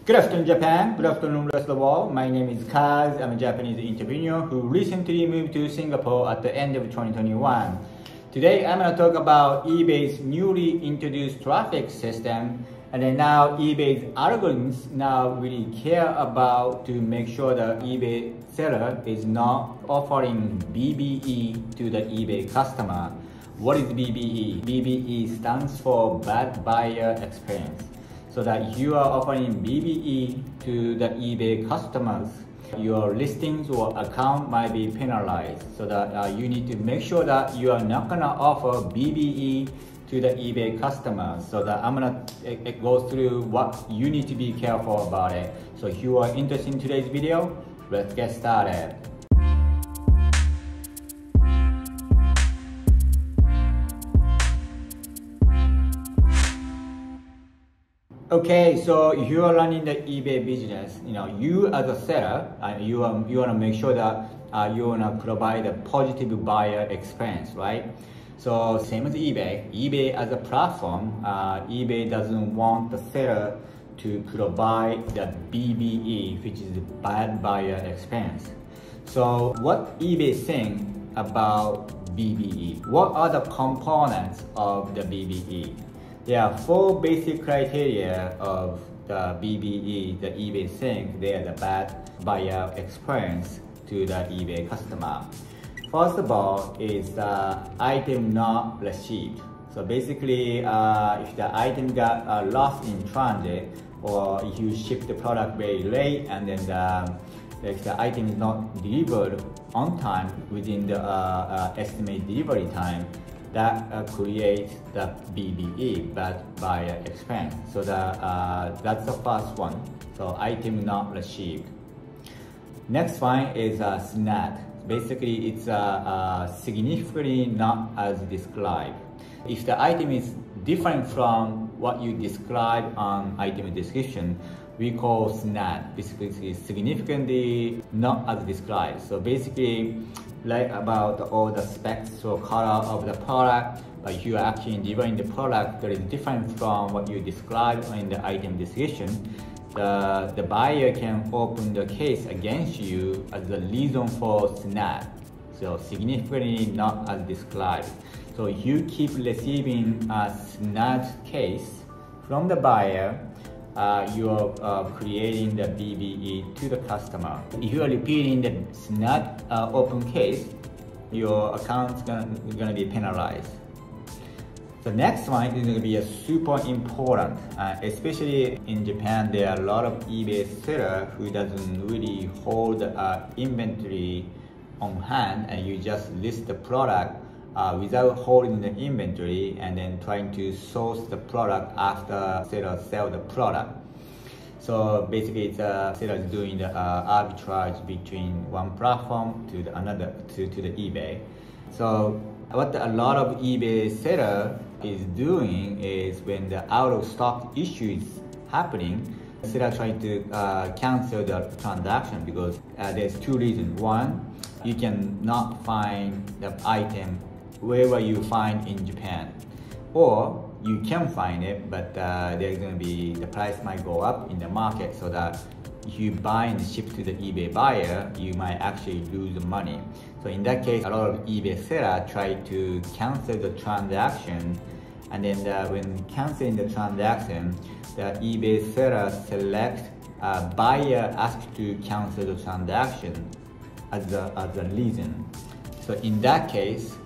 Good afternoon, Japan. Good afternoon, rest of the world. My name is Kaz. I'm a Japanese entrepreneur who recently moved to Singapore at the end of 2021. Today, I'm going to talk about eBay's newly introduced traffic system, and then now eBay's algorithms now really care about to make sure the eBay seller is not offering BBE to the eBay customer. What is BBE? BBE stands for Bad Buyer Experience. So that if you are offering BBE to the eBay customers, your listings or account might be penalized. So that you need to make sure that you are not gonna offer BBE to the eBay customers. So that I'm gonna go through what you need to be careful about it. So if you are interested in today's video, let's get started. Okay, so if you are running the eBay business, you as a seller, you want to make sure that you want to provide a positive buyer experience, right? So same as eBay. eBay as a platform, eBay doesn't want the seller to provide the BBE, which is the bad buyer experience. So what eBay is saying about BBE? What are the components of the BBE? There are four basic criteria of the BBE that eBay is saying they are the bad buyer experience to the eBay customer. First of all is the item not received. So basically, if the item got lost in transit, or if you ship the product very late and then if the item is not delivered on time within the estimated delivery time, that creates the BBE, bad buyer expense. So that's the first one. So item not received. Next one is SAATS. Basically, it's significantly not as described. If the item is different from what you describe on item description, we call SAATS. Basically, it's significantly not as described. So basically, like about all the specs or color of the product, but if you are actually delivering the product that is different from what you described in the item description, the buyer can open the case against you as the reason for SAATS. So significantly not as described. So if you keep receiving a SAATS case from the buyer, you are creating the BBE to the customer. If you are repeating the SAATS open case, your account is gonna be penalized. The next one is going to be super important, especially in Japan. There are a lot of eBay sellers who doesn't really hold inventory on hand, and you just list the product without holding the inventory and then trying to source the product after seller sell the product. So basically, it's seller is doing the arbitrage between one platform to the another to the eBay. So what a lot of eBay seller is doing is when the out of stock issue is happening, seller trying to cancel the transaction because there's two reasons. One, you can not find the item wherever you find in Japan, or you can find it, but there's going to be the price might go up in the market, so that if you buy and ship to the eBay buyer, you might actually lose the money. So in that case, a lot of eBay sellers try to cancel the transaction, and then when canceling the transaction, the eBay seller select buyer asked to cancel the transaction as a reason. So in that case,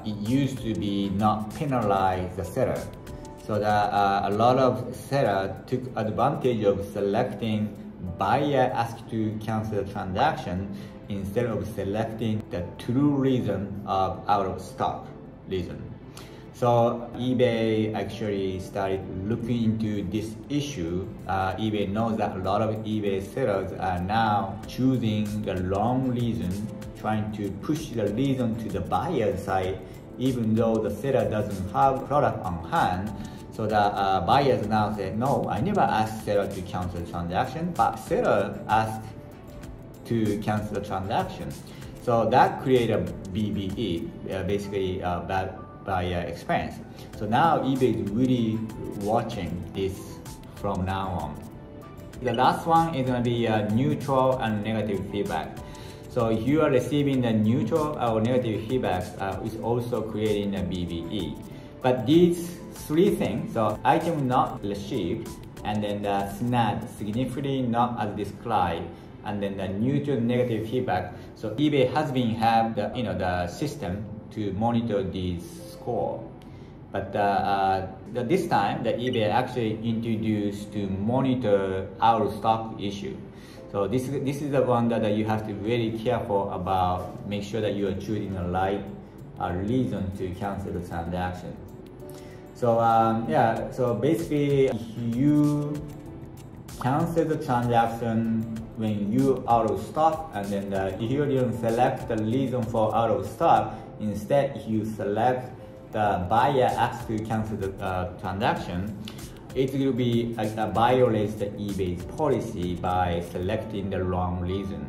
it used to be not penalize the seller. So that a lot of sellers took advantage of selecting buyer asked to cancel the transaction instead of selecting the true reason of out of stock reason. So eBay actually started looking into this issue. eBay knows that a lot of eBay sellers are now choosing the wrong reason, trying to push the reason to the buyer side, even though the seller doesn't have product on hand. So the buyers now say, no, I never asked seller to cancel the transaction, but seller asked to cancel the transaction. So that created a BBE, basically bad buyer experience. So now eBay is really watching this from now on. The last one is going to be neutral and negative feedback. So if you are receiving the neutral or negative feedback, it's also creating a BBE. But these three things, so item not received, and then the SNAD, significantly not as described, and then the neutral negative feedback. So eBay has been have the system to monitor these score. But this time, the eBay actually introduced to monitor out of stock issue. So this is the one that you have to be very careful about. Make sure that you are choosing the right reason to cancel the transaction. So so basically, if you cancel the transaction when you out of stock, and then if you didn't select the reason for out of stock, instead if you select the buyer asks to cancel the transaction, it will be violates the eBay's policy by selecting the wrong reason.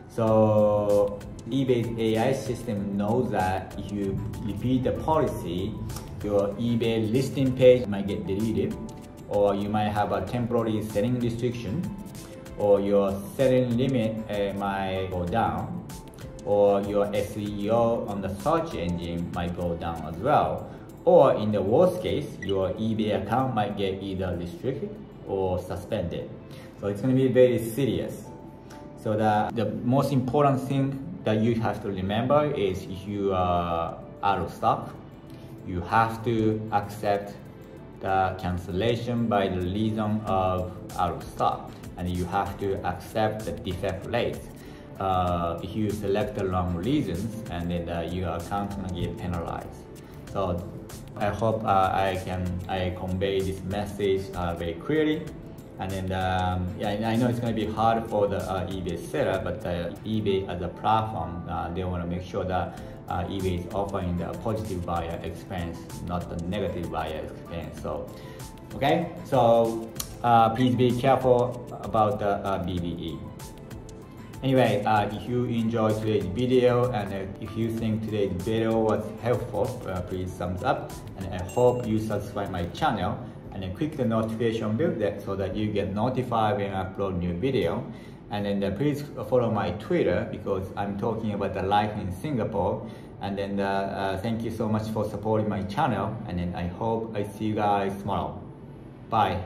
So eBay's AI system knows that if you repeat the policy, your eBay listing page might get deleted, or you might have a temporary selling restriction, or your selling limit might go down, or your SEO on the search engine might go down as well. Or in the worst case, your eBay account might get either restricted or suspended. So it's going to be very serious. So the most important thing that you have to remember is if you are out of stock, you have to accept the cancellation by the reason of out of stock, and you have to accept the defect rate. If you select the wrong reasons, and then your account is going to get penalized. So I hope I convey this message very clearly. And then I know it's going to be hard for the eBay seller, but eBay as a platform, they want to make sure that eBay is offering the positive buyer experience, not the negative buyer experience. So, okay, so please be careful about the BBE. Anyway, if you enjoyed today's video, and if you think today's video was helpful, please thumbs up, and I hope you subscribe my channel and then click the notification bell so that you get notified when I upload new video. And then please follow my Twitter, because I'm talking about the life in Singapore. And then thank you so much for supporting my channel, and then I hope I see you guys tomorrow. Bye.